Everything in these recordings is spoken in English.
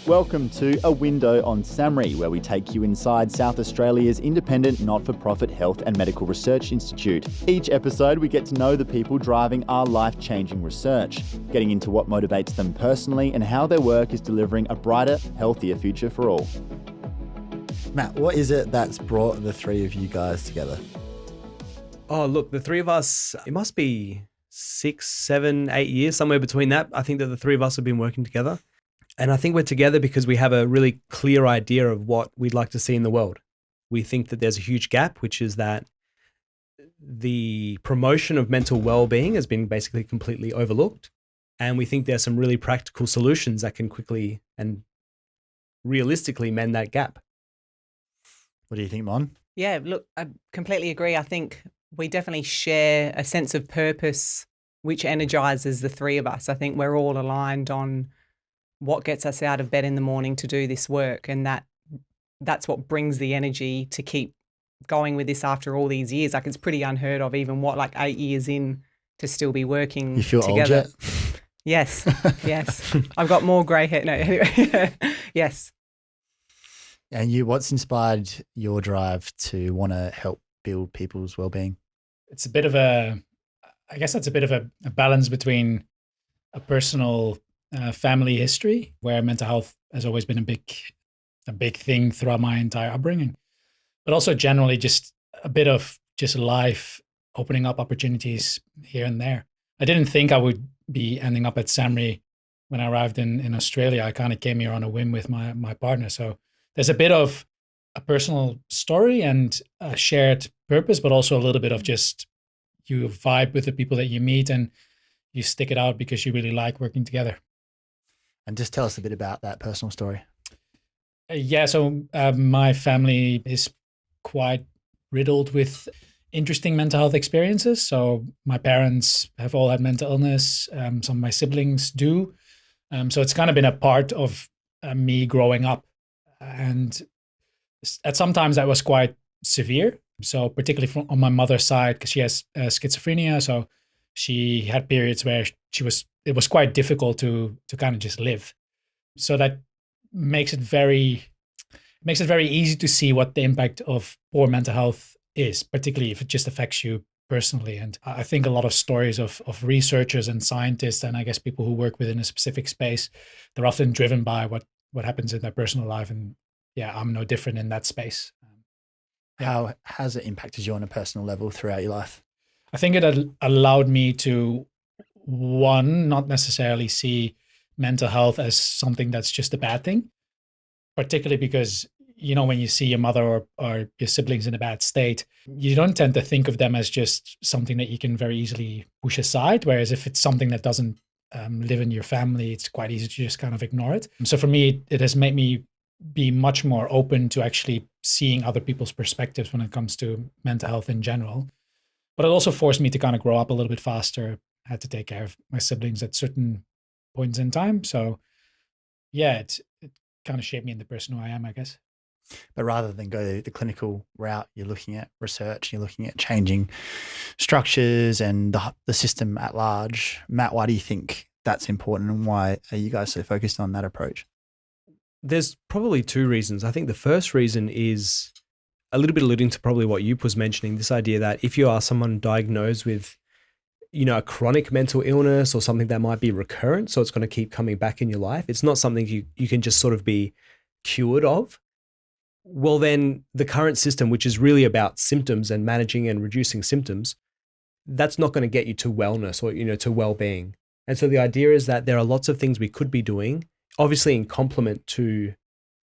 Welcome to A Window on SAHMRI, where we take you inside South Australia's independent not-for-profit health and medical research institute. Each episode, we get to know the people driving our life-changing research, getting into what motivates them personally and how their work is delivering a brighter, healthier future for all. Matt, what is it that's brought the three of you guys together? Oh, look, the three of us, it must be 6, 7, 8 years, somewhere between that. I think that the three of us have been working together. And I think we're together because we have a really clear idea of what we'd like to see in the world. We think that there's a huge gap, which is that the promotion of mental well-being has been basically completely overlooked. And we think there's some really practical solutions that can quickly and realistically mend that gap. What do you think, Mon? Yeah, look, I completely agree. I think we definitely share a sense of purpose which energizes the three of us. I think we're all aligned on what gets us out of bed in the morning to do this work, and that's what brings the energy to keep going with this after all these years. Like, it's pretty unheard of, even 8 years in, to still be working You feel together. old yet? Yes, yes. I've got more grey hair. No, anyway, yes. And you, what's inspired your drive to want to help build people's well-being? It's a bit of a balance between a personal family history, where mental health has always been a big thing throughout my entire upbringing, but also generally just a bit of just life opening up opportunities here and there. I didn't think I would be ending up at SAHMRI when I arrived in Australia. I kind of came here on a whim with my partner. So there's a bit of a personal story and a shared purpose, but also a little bit of just you vibe with the people that you meet and you stick it out because you really like working together. And just tell us a bit about that personal story. So my family is quite riddled with interesting mental health experiences. So my parents have all had mental illness. Some of my siblings do. So it's kind of been a part of me growing up. And at sometimes that was quite severe. So particularly on my mother's side, because she has schizophrenia. So she had periods where it was quite difficult to kind of just live. So that makes it very easy to see what the impact of poor mental health is, particularly if it just affects you personally. And I think a lot of stories of researchers and scientists, and I guess people who work within a specific space, they're often driven by what happens in their personal life. And yeah, I'm no different in that space. How has it impacted you on a personal level throughout your life? I think it allowed me to, one, not necessarily see mental health as something that's just a bad thing, particularly because, when you see your mother or your siblings in a bad state, you don't tend to think of them as just something that you can very easily push aside. Whereas if it's something that doesn't live in your family, it's quite easy to just kind of ignore it. So for me, it has made me be much more open to actually seeing other people's perspectives when it comes to mental health in general. But it also forced me to kind of grow up a little bit faster. I had to take care of my siblings at certain points in time. So yeah, it kind of shaped me in the person who I am, I guess. But rather than go the clinical route, you're looking at research, you're looking at changing structures and the system at large. Matt, why do you think that's important, and why are you guys so focused on that approach? There's probably two reasons. I think the first reason is a little bit alluding to probably what Joep was mentioning, this idea that if you are someone diagnosed with, a chronic mental illness or something that might be recurrent, so it's going to keep coming back in your life, it's not something you can just sort of be cured of. Well, then the current system, which is really about symptoms and managing and reducing symptoms, that's not going to get you to wellness or, to well-being. And so the idea is that there are lots of things we could be doing, obviously in complement to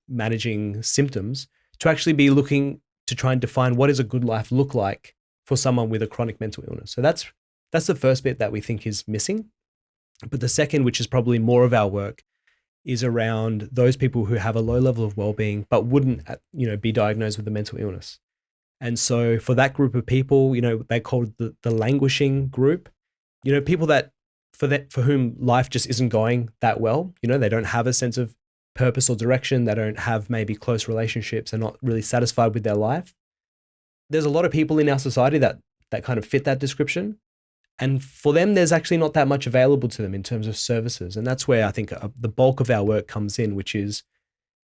managing symptoms, to actually be looking to try and define what does a good life look like for someone with a chronic mental illness. So that's the first bit that we think is missing. But the second, which is probably more of our work, is around those people who have a low level of well-being but wouldn't, be diagnosed with a mental illness. And so for that group of people, they called the languishing group, people that for whom life just isn't going that well. They don't have a sense of purpose or direction. They don't have maybe close relationships. They're not really satisfied with their life. There's a lot of people in our society that kind of fit that description. And for them, there's actually not that much available to them in terms of services. And that's where I think the bulk of our work comes in, which is,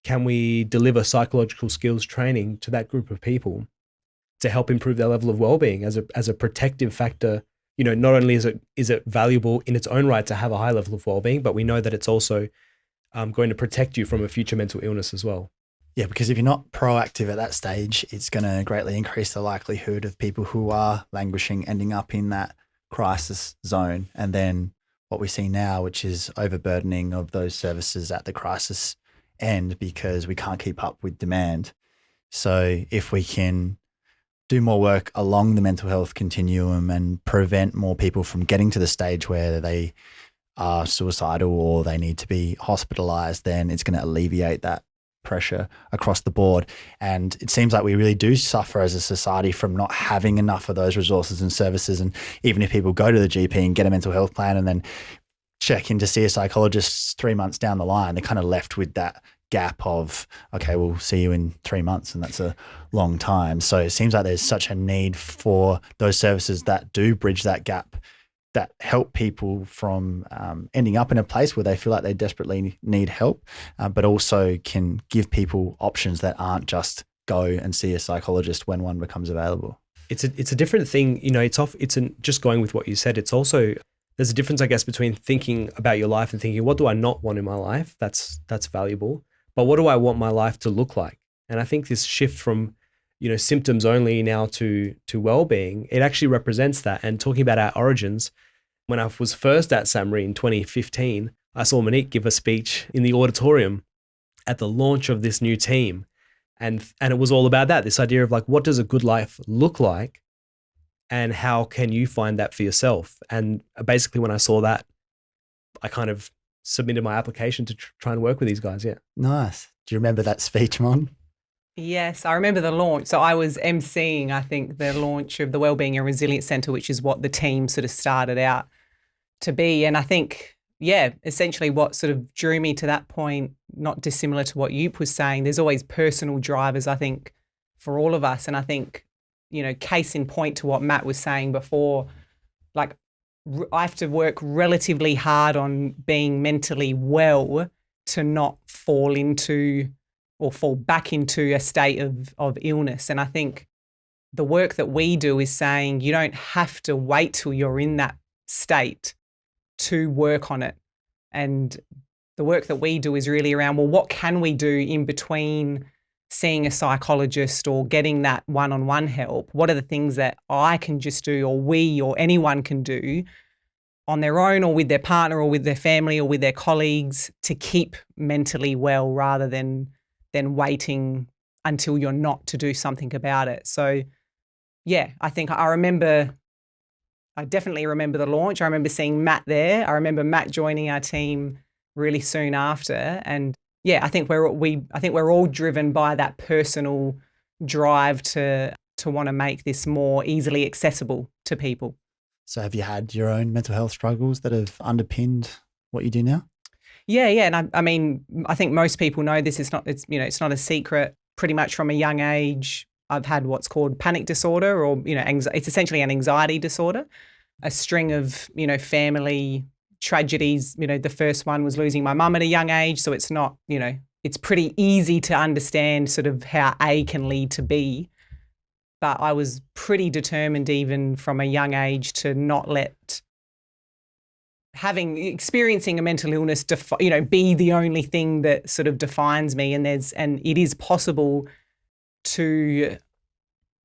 can we deliver psychological skills training to that group of people to help improve their level of well-being as a protective factor? You know, not only is it valuable in its own right to have a high level of well-being, but we know that it's also going to protect you from a future mental illness as well. Yeah, because if you're not proactive at that stage, it's going to greatly increase the likelihood of people who are languishing ending up in that crisis zone. And then what we see now, which is overburdening of those services at the crisis end because we can't keep up with demand. So if we can do more work along the mental health continuum and prevent more people from getting to the stage where they are suicidal or they need to be hospitalized, then it's going to alleviate that pressure across the board. And it seems like we really do suffer as a society from not having enough of those resources and services. And even if people go to the GP and get a mental health plan and then check in to see a psychologist 3 months down the line, they're kind of left with that gap of, okay, we'll see you in 3 months, and that's a long time. So it seems like there's such a need for those services that do bridge that gap, that help people from ending up in a place where they feel like they desperately need help, but also can give people options that aren't just go and see a psychologist when one becomes available. It's a different thing, you know. Just going with what you said. It's also, there's a difference, I guess, between thinking about your life and thinking, what do I not want in my life? That's valuable. But what do I want my life to look like? And I think this shift from, you know, symptoms only now to well-being, it actually represents that. And talking about our origins, when I was first at SAHMRI in 2015, I saw Monique give a speech in the auditorium at the launch of this new team. And it was all about that, this idea of like, what does a good life look like? And how can you find that for yourself? And basically when I saw that, I kind of submitted my application to try and work with these guys. Yeah. Nice. Do you remember that speech, Mon? Yes, I remember the launch. So I was emceeing, I think, the launch of the Wellbeing and Resilience Centre, which is what the team sort of started out to be. And I think, yeah, essentially what sort of drew me to that point, not dissimilar to what Joep was saying, there's always personal drivers, I think, for all of us. And I think, you know, case in point to what Matt was saying before, like I have to work relatively hard on being mentally well to not fall into or fall back into a state of illness. And I think the work that we do is saying you don't have to wait till you're in that state to work on it. And the work that we do is really around, well, what can we do in between seeing a psychologist or getting that one-on-one help? What are the things that I can just do, or we or anyone can do on their own or with their partner or with their family or with their colleagues to keep mentally well, rather than waiting until you're not to do something about it. So, yeah, I think I definitely remember the launch. I remember seeing Matt there. I remember Matt joining our team really soon after. And yeah, I think we're all driven by that personal drive to want to make this more easily accessible to people. So have you had your own mental health struggles that have underpinned what you do now? Yeah. And I mean, I think most people know this. It's not a secret. Pretty much from a young age, I've had what's called panic disorder, or, you know, it's essentially an anxiety disorder, a string of, you know, family tragedies. You know, the first one was losing my mum at a young age. So it's not, you know, it's pretty easy to understand sort of how A can lead to B. But I was pretty determined even from a young age to not let experiencing a mental illness, be the only thing that sort of defines me. And it is possible to,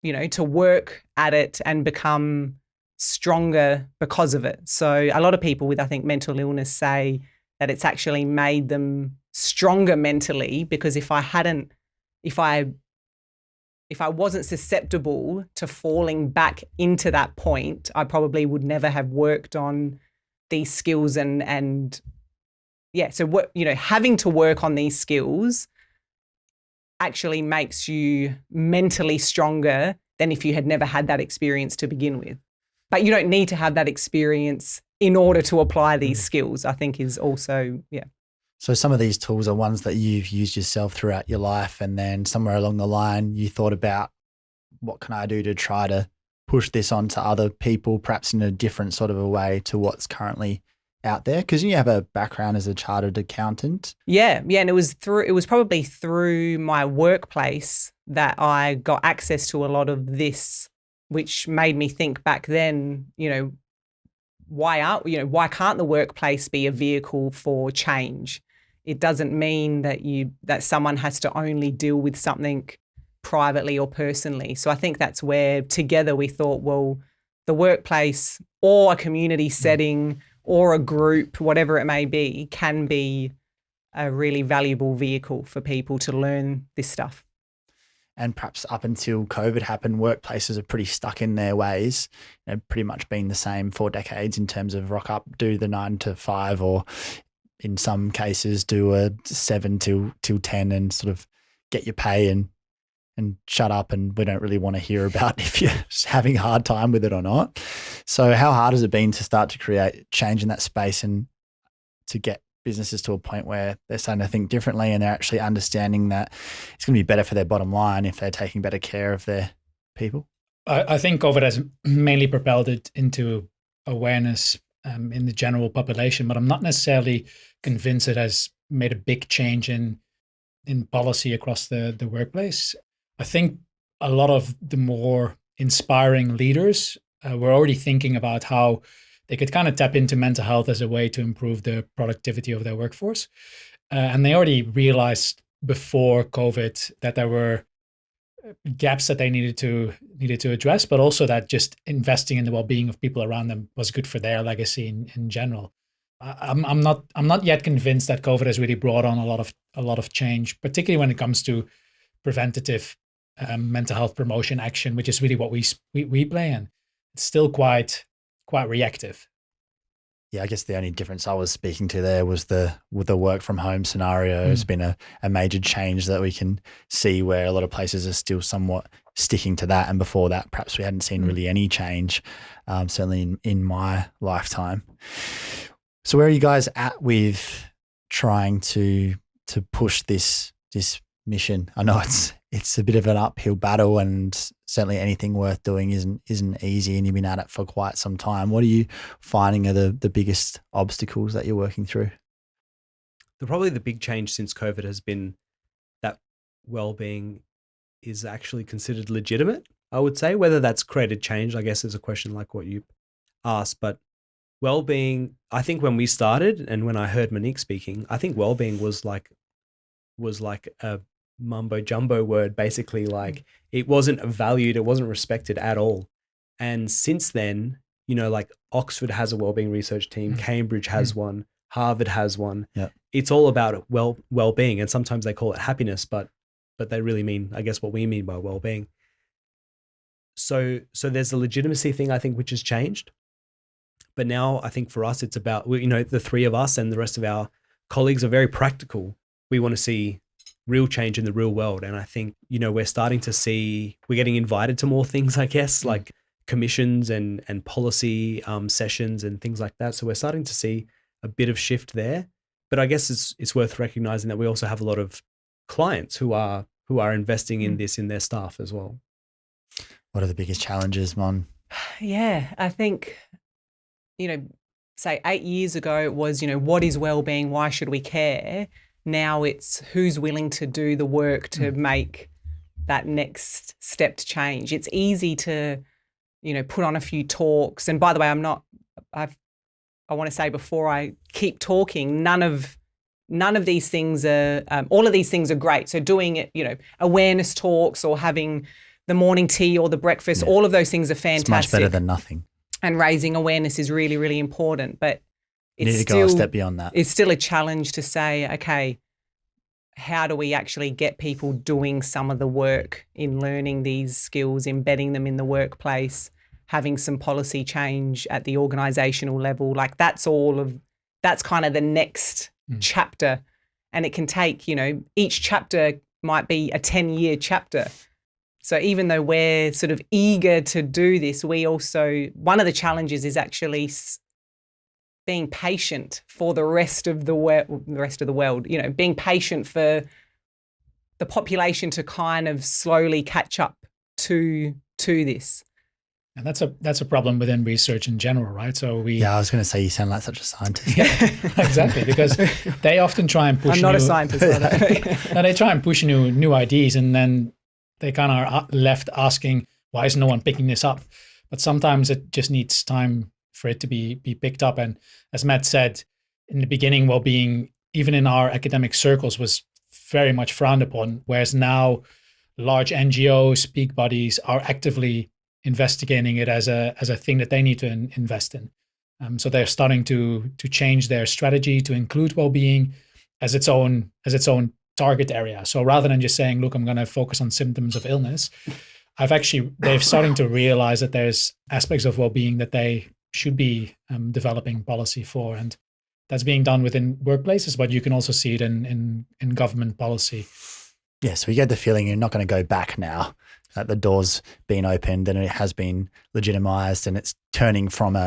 you know, to work at it and become stronger because of it. So a lot of people with, I think, mental illness say that it's actually made them stronger mentally, because if I wasn't susceptible to falling back into that point, I probably would never have worked on these skills and yeah. So what, you know, having to work on these skills actually makes you mentally stronger than if you had never had that experience to begin with. But you don't need to have that experience in order to apply these skills, I think is also, yeah. So some of these tools are ones that you've used yourself throughout your life, and then somewhere along the line you thought about, what can I do to try to push this on to other people, perhaps in a different sort of a way to what's currently out there? Because you have a background as a chartered accountant. Yeah, and it was probably through my workplace that I got access to a lot of this, which made me think back then, why can't the workplace be a vehicle for change? It doesn't mean that someone has to only deal with something privately or personally. So I think that's where together we thought, well, the workplace or a community setting or a group, whatever it may be, can be a really valuable vehicle for people to learn this stuff. And perhaps up until COVID happened, workplaces are pretty stuck in their ways, pretty much been the same for decades in terms of rock up, do the 9 to 5, or in some cases do a 7 till 10 and sort of get your pay and shut up, and we don't really want to hear about if you're having a hard time with it or not. So how hard has it been to start to create change in that space and to get businesses to a point where they're starting to think differently and they're actually understanding that it's going to be better for their bottom line if they're taking better care of their people? I think COVID has mainly propelled it into awareness in the general population, but I'm not necessarily convinced it has made a big change in policy across the workplace. I think a lot of the more inspiring leaders were already thinking about how they could kind of tap into mental health as a way to improve the productivity of their workforce. And they already realized before COVID that there were gaps that they needed to address, but also that just investing in the well-being of people around them was good for their legacy in general. I'm not yet convinced that COVID has really brought on a lot of change, particularly when it comes to preventative mental health promotion action, which is really what we play in. It's still quite reactive. Yeah, I guess the only difference I was speaking to there was with the work from home scenario. It's been a major change that we can see, where a lot of places are still somewhat sticking to that. And before that, perhaps we hadn't seen really any change, certainly in my lifetime. So where are you guys at with trying to push this mission? I know it's a bit of an uphill battle, and certainly anything worth doing isn't easy, and you've been at it for quite some time. What are you finding are the biggest obstacles that you're working through? Probably the big change since COVID has been that wellbeing is actually considered legitimate, I would say. Whether that's created change, I guess, is a question like what you asked. But wellbeing, I think when we started and when I heard Monique speaking, I think wellbeing was like a mumbo jumbo word, basically. Like, it wasn't valued, it wasn't respected at all. And since then, like Oxford has a wellbeing research team, Cambridge has one, Harvard has one. Yeah. It's all about well-being, and sometimes they call it happiness, but they really mean, I guess, what we mean by well-being. So there's a legitimacy thing, I think, which has changed. But now I think for us, it's about, the three of us and the rest of our colleagues are very practical. We want to see real change in the real world. And I think, we're starting to see, we're getting invited to more things, I guess, like commissions and policy sessions and things like that. So we're starting to see a bit of shift there. But I guess it's worth recognizing that we also have a lot of clients who are investing in this in their staff as well. What are the biggest challenges, Mon? Yeah, I think, say 8 years ago it was, what is wellbeing? Why should we care? Now it's who's willing to do the work to make that next step to change. It's easy to, put on a few talks. And by the way, I want to say before I keep talking, none of these things are, all of these things are great. So doing it, awareness talks or having the morning tea or the breakfast, all of those things are fantastic. It's much better than nothing. And raising awareness is really, really important. But you need to go a step beyond that. It's still a challenge to say, okay, how do we actually get people doing some of the work in learning these skills, embedding them in the workplace, having some policy change at the organizational level? Like that's kind of the next chapter. And it can take, each chapter might be a 10-year chapter. So even though we're sort of eager to do this, we also, one of the challenges is actually being patient for the rest of the world, being patient for the population to kind of slowly catch up to this. And that's a problem within research in general, right? So Yeah, I was going to say you sound like such a scientist. Yeah, exactly, because they often try and push. I'm not a scientist, by the way. No, they try and push new ideas, and then they kind of are left asking, why is no one picking this up? But sometimes it just needs time for it to be picked up. And as Matt said in the beginning, well-being, even in our academic circles, was very much frowned upon, whereas now large NGOs, peak bodies are actively investigating it as a thing that they need to invest in. So they're starting to change their strategy to include well-being as its own target area. So rather than just saying, look, I'm going to focus on symptoms of illness, they're starting to realize that there's aspects of well-being that they should be developing policy for. And that's being done within workplaces, but you can also see it in government policy. Yeah, so we get the feeling you're not going to go back now, that the door's been opened and it has been legitimized, and it's turning from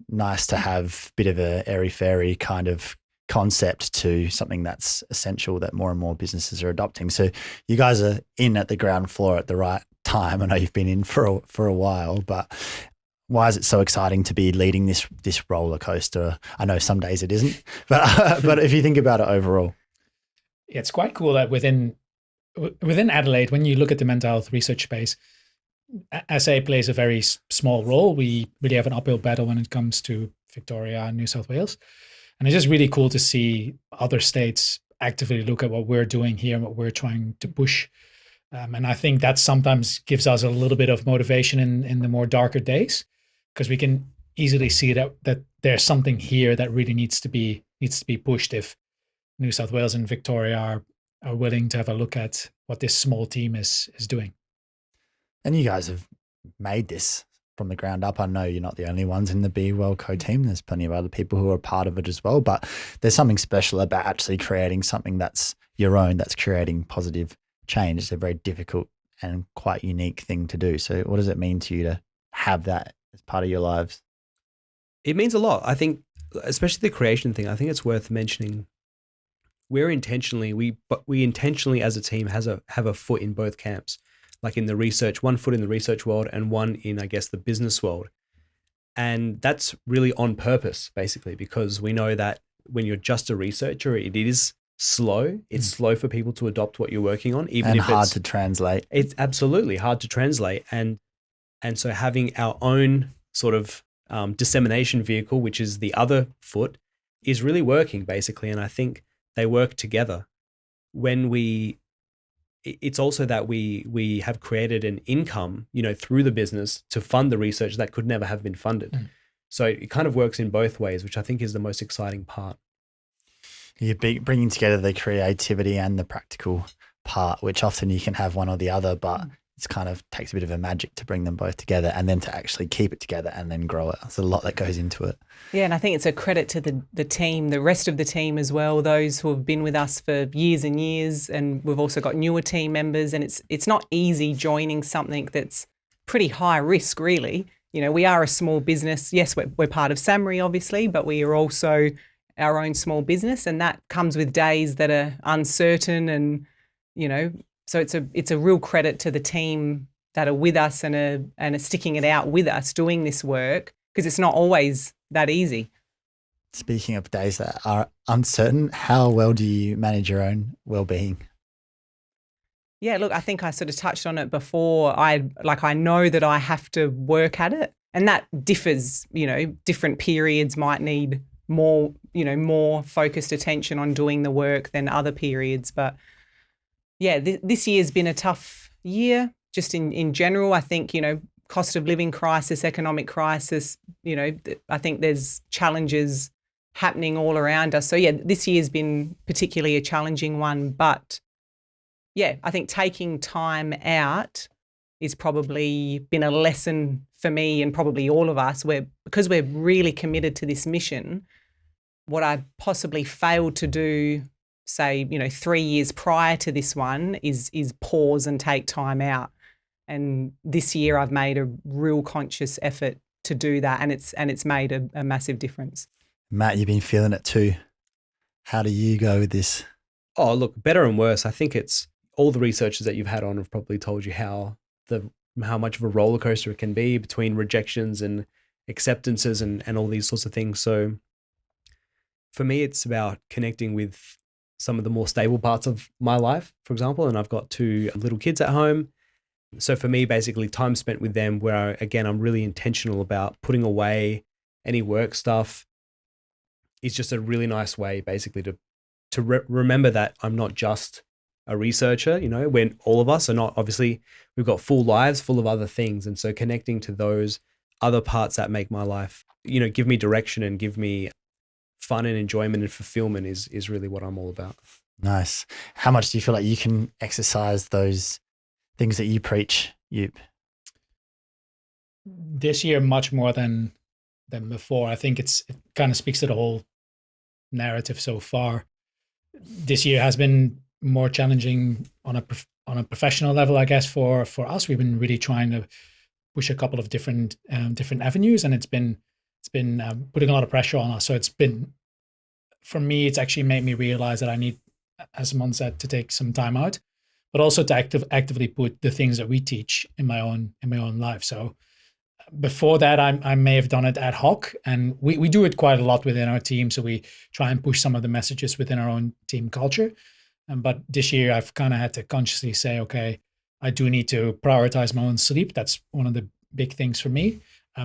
nice to have bit of a airy-fairy kind of concept to something that's essential that more and more businesses are adopting. So you guys are in at the ground floor at the right time. I know you've been in for a while, but why is it so exciting to be leading this roller coaster? I know some days it isn't, but if you think about it overall. It's quite cool that within Adelaide, when you look at the mental health research space, SA plays a very small role. We really have an uphill battle when it comes to Victoria and New South Wales. And it's just really cool to see other states actively look at what we're doing here and what we're trying to push. And I think that sometimes gives us a little bit of motivation in the more darker days, because we can easily see that there's something here that really needs to be pushed if New South Wales and Victoria are willing to have a look at what this small team is doing. And you guys have made this from the ground up. I know you're not the only ones in the Be Well Co team. There's plenty of other people who are part of it as well, but there's something special about actually creating something that's your own, that's creating positive change. It's a very difficult and quite unique thing to do. So what does it mean to you to have that as part of your lives? It means a lot. I think, especially the creation thing, I think it's worth mentioning. We intentionally as a team have a foot in both camps, like in the research, one foot in the research world and one in, I guess, the business world. And that's really on purpose, basically, because we know that when you're just a researcher, it is slow. It's slow for people to adopt what you're working on, even and if hard to translate. It's absolutely hard to translate. And so having our own sort of dissemination vehicle, which is the other foot, is really working, basically. And I think they work together. It's also that we have created an income, through the business to fund the research that could never have been funded. So it kind of works in both ways, which I think is the most exciting part. You're bringing together the creativity and the practical part, which often you can have one or the other, but it's kind of takes a bit of a magic to bring them both together and then to actually keep it together and then grow it. There's a lot that goes into it. Yeah, and I think it's a credit to the team, the rest of the team as well, those who have been with us for years and years, and we've also got newer team members, and it's not easy joining something that's pretty high risk, really. We are a small business. Yes, we're part of SAHMRI, obviously, but we are also our own small business, and that comes with days that are uncertain, and so it's a real credit to the team that are with us and are sticking it out with us doing this work, because it's not always that easy. Speaking of days that are uncertain, how well do you manage your own well-being? Yeah, look, I think I sort of touched on it before. I know that I have to work at it, and that differs. Different periods might need more focused attention on doing the work than other periods. But yeah, this year's been a tough year just in general. I think, cost of living crisis, economic crisis, I think there's challenges happening all around us. So yeah, this year's been particularly a challenging one. But yeah, I think taking time out is probably been a lesson for me and probably all of us, because we're really committed to this mission. What I possibly failed to do, say, 3 years prior to this one is pause and take time out. And this year I've made a real conscious effort to do that, and it's made a massive difference. Matt, you've been feeling it too. How do you go with this? Oh, look, better and worse. I think it's all the researchers that you've had on have probably told you how the how much of a roller coaster it can be between rejections and acceptances and all these sorts of things. So for me, it's about connecting with some of the more stable parts of my life, for example, and I've got 2 little kids at home. So for me, basically time spent with them where, again, I'm really intentional about putting away any work stuff is just a really nice way basically to remember that I'm not just a researcher, when all of us are not, obviously we've got full lives full of other things. And so connecting to those other parts that make my life, give me direction and give me fun and enjoyment and fulfillment is really what I'm all about. Nice. How much do you feel like you can exercise those things that you preach, Joep? This year, much more than before. I think it kind of speaks to the whole narrative so far. This year has been more challenging on a professional level, I guess, for us. We've been really trying to push a couple of different avenues, and it's been putting a lot of pressure on us. So it's been, for me, it's actually made me realize that I need, as Mon said, to take some time out, but also to actively put the things that we teach in my own life. So before that, I may have done it ad hoc, and we do it quite a lot within our team. So we try and push some of the messages within our own team culture. But this year, I've kind of had to consciously say, okay, I do need to prioritize my own sleep. That's one of the big things for me.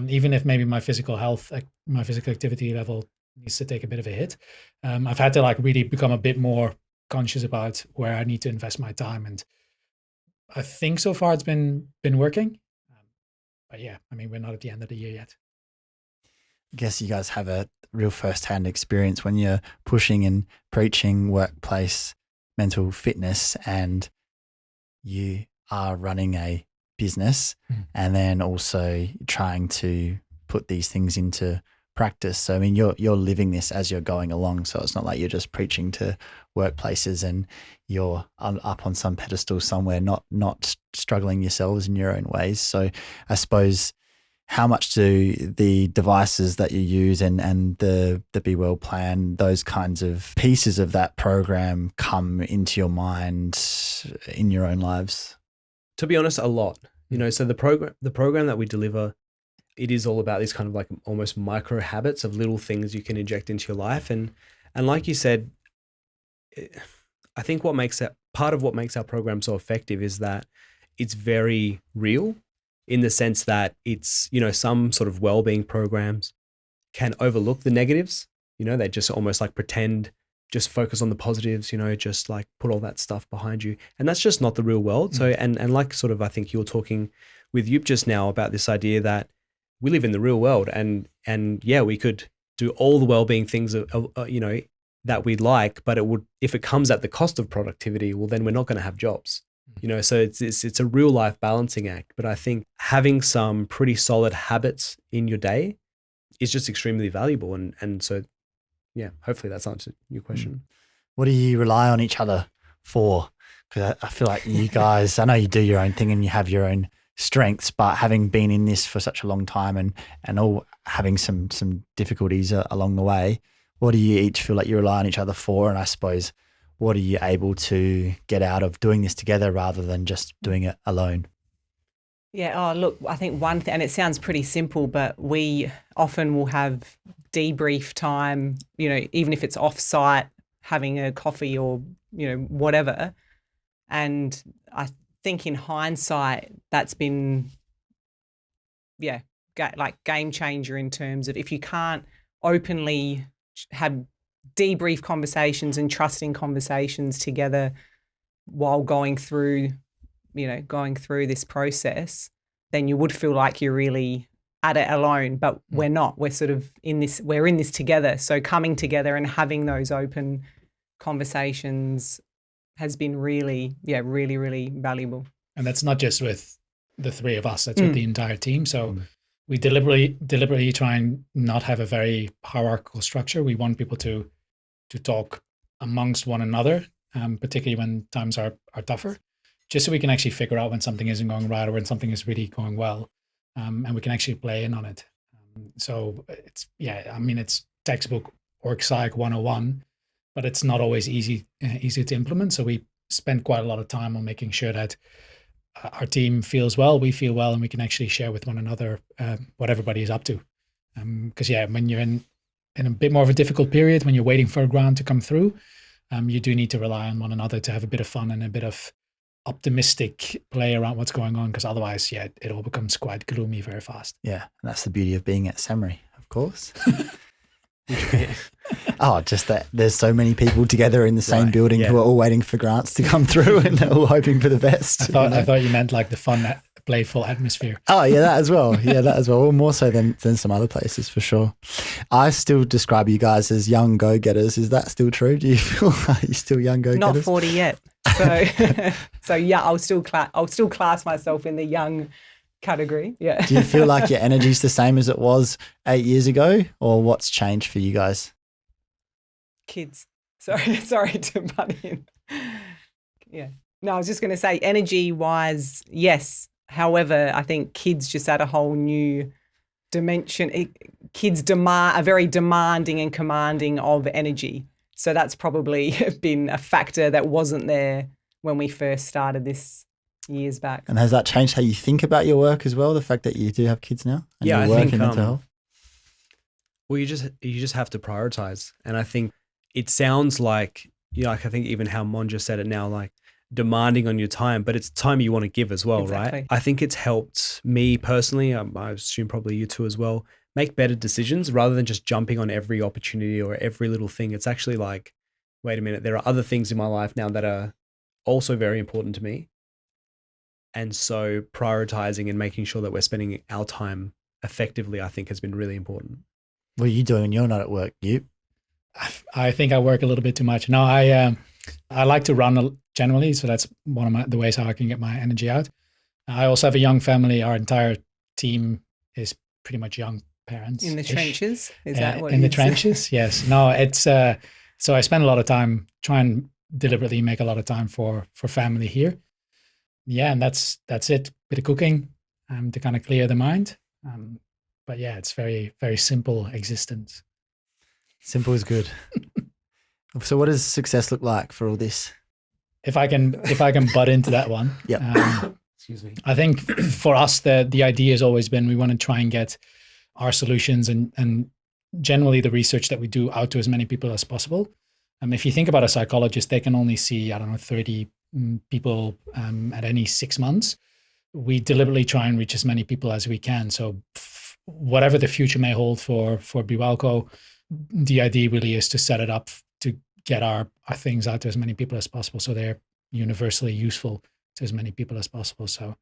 Even if maybe my physical health, my physical activity level needs to take a bit of a hit. I've had to really become a bit more conscious about where I need to invest my time. And I think so far it's been working. But yeah, we're not at the end of the year yet. I guess you guys have a real first-hand experience when you're pushing and preaching workplace mental fitness, and you are running a business and then also trying to put these things into practice. So you're living this as you're going along. So it's not like you're just preaching to workplaces and you're up on some pedestal somewhere, not struggling yourselves in your own ways. So I suppose, how much do the devices that you use and the Be Well plan, those kinds of pieces of that program, come into your mind in your own lives? To be honest, a lot. So the program that we deliver, it is all about these kind of almost micro habits of little things you can inject into your life. And like you said, I think part of what makes our program so effective is that it's very real, in the sense that it's, some sort of wellbeing programs can overlook the negatives. They just almost pretend, just focus on the positives, just put all that stuff behind you. And that's just not the real world. So, and I think you were talking with Joep just now about this idea that we live in the real world, and yeah, we could do all the wellbeing things, that we like, but if it comes at the cost of productivity, well, then we're not going to have jobs. So it's a real life balancing act. But I think having some pretty solid habits in your day is just extremely valuable. And so, yeah, hopefully that's answered your question. What do you rely on each other for? Because I feel like you guys, I know you do your own thing and you have your own strengths, but having been in this for such a long time and all having some difficulties along the way, what do you each feel like you rely on each other for? And I suppose, what are you able to get out of doing this together rather than just doing it alone? Yeah. Oh, look, I think one thing, and it sounds pretty simple, but we often will have debrief time, even if it's off-site, having a coffee or, whatever. And I think in hindsight, that's been, game changer in terms of, if you can't openly have debrief conversations and trusting conversations together while going through this process, then you would feel like you're really at it alone, but we're not. We're sort of in this together. So coming together and having those open conversations has been really, really, really valuable. And that's not just with the three of us, that's with the entire team. So we deliberately try and not have a very hierarchical structure. We want people to talk amongst one another, particularly when times are tougher, just so we can actually figure out when something isn't going right or when something is really going well, and we can actually play in on it. So it's textbook Org Psych 101, but it's not always easy to implement. So we spend quite a lot of time on making sure that our team feels well, we feel well, and we can actually share with one another what everybody is up to. Because when you're in a bit more of a difficult period, when you're waiting for a grant to come through, you do need to rely on one another to have a bit of fun and a bit of optimistic play around what's going on, because otherwise, it all becomes quite gloomy very fast. Yeah, and that's the beauty of being at SAHMRI, of course. Just that there's so many people together in the same building who are all waiting for grants to come through and they're all hoping for the best. I thought you meant like the fun, playful atmosphere. Oh yeah, that as well. Yeah, that as well. Well, more so than some other places for sure. I still describe you guys as young go-getters. Is that still true? Do you feel like you're still young go-getters? Not 40 yet. So yeah, I'll still class myself in the young category. Yeah. Do you feel like your energy's the same as it was 8 years ago, or what's changed for you guys? Kids. Sorry to butt in. Yeah. No, I was just going to say, energy-wise, yes. However, I think kids just add a whole new dimension. Kids are very demanding and commanding of energy. So that's probably been a factor that wasn't there when we first started this years back. And has that changed how you think about your work as well, the fact that you do have kids now? And I work think in mental health? Well, you just have to prioritize. And I think it sounds like, I think even how Mon just said it now, like demanding on your time, but it's time you want to give as well, Exactly. right? I think it's helped me personally, I assume probably you too as well, make better decisions rather than just jumping on every opportunity or every little thing. It's actually like, wait a minute, there are other things in my life now that are also very important to me. And so prioritizing and making sure that we're spending our time effectively, I think has been really important. What are you doing when you're not at work, Joep? I think I work a little bit too much. No, I like to run generally, so that's one of the ways how I can get my energy out. I also have a young family. Our entire team is pretty much young parents. In the trenches? Is that what in the it is? trenches? Yes. No, it's so I spend a lot of time, try and deliberately make a lot of time for family here. Yeah, and that's it. Bit of cooking to kind of clear the mind. But yeah, it's very, very simple existence. Simple is good. So what does success look like for all this? If I can butt into that one. Yeah. Excuse me. I think for us, the idea has always been we want to try and get our solutions and generally the research that we do out to as many people as possible. If you think about a psychologist, they can only see, 30 people at any 6 months. We deliberately try and reach as many people as we can. So whatever the future may hold for BeWellCo, the idea really is to set it up to get our things out to as many people as possible so they're universally useful to as many people as possible. So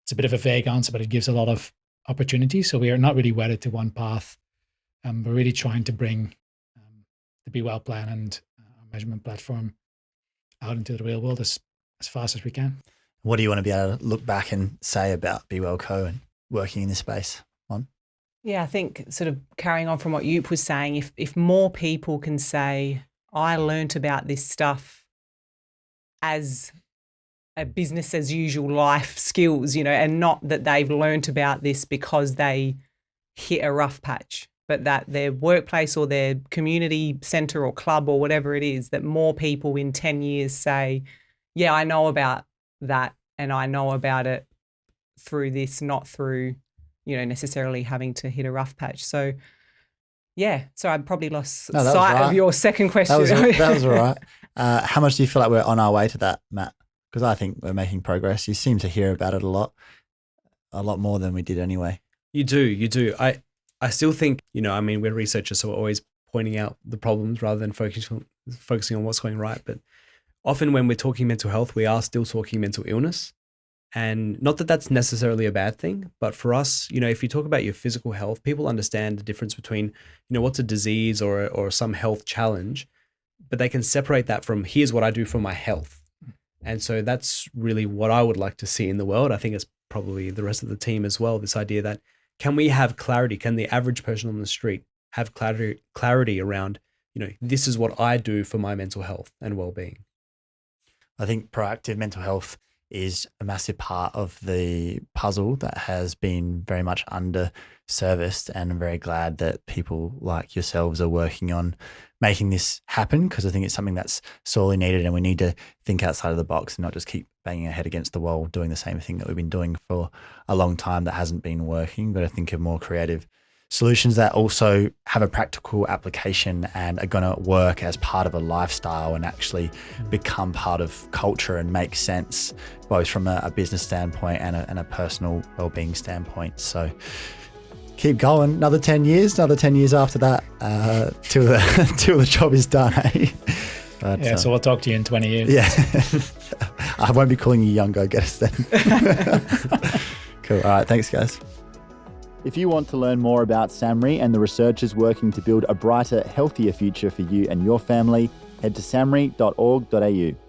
it's a bit of a vague answer, but it gives a lot of opportunities. So we are not really wedded to one path. We're really trying to bring the BeWell plan and our measurement platform out into the real world as fast as we can. What do you want to be able to look back and say about BeWellCo and working in this space? Yeah, I think sort of carrying on from what Joep was saying, if more people can say, I learnt about this stuff as a business as usual life skills, and not that they've learnt about this because they hit a rough patch, but that their workplace or their community centre or club or whatever it is, that more people in 10 years say, yeah, I know about that and I know about it through this, not through necessarily having to hit a rough patch. So, yeah. So I probably lost sight of your second question. That was all right. How much do you feel like we're on our way to that, Matt? Because I think we're making progress. You seem to hear about it a lot more than we did anyway. You do. I still think, we're researchers, so we're always pointing out the problems rather than focusing on what's going right. But often when we're talking mental health, we are still talking mental illness. And not that that's necessarily a bad thing, but for us, if you talk about your physical health, people understand the difference between, what's a disease or some health challenge, but they can separate that from here's what I do for my health. And so that's really what I would like to see in the world. I think it's probably the rest of the team as well, this idea that can we have clarity? Can the average person on the street have clarity around, this is what I do for my mental health and well-being? I think proactive mental health is a massive part of the puzzle that has been very much underserviced, and I'm very glad that people like yourselves are working on making this happen, because I think it's something that's sorely needed, and we need to think outside of the box and not just keep banging our head against the wall doing the same thing that we've been doing for a long time that hasn't been working, but I think of more creative solutions that also have a practical application and are going to work as part of a lifestyle and actually become part of culture and make sense, both from a business standpoint and a personal well-being standpoint. So keep going. Another 10 years after that, till the job is done. Eh? But, so we'll talk to you in 20 years. Yeah. I won't be calling you young go-getters then. Cool. All right. Thanks, guys. If you want to learn more about SAHMRI and the researchers working to build a brighter, healthier future for you and your family, head to samhri.org.au.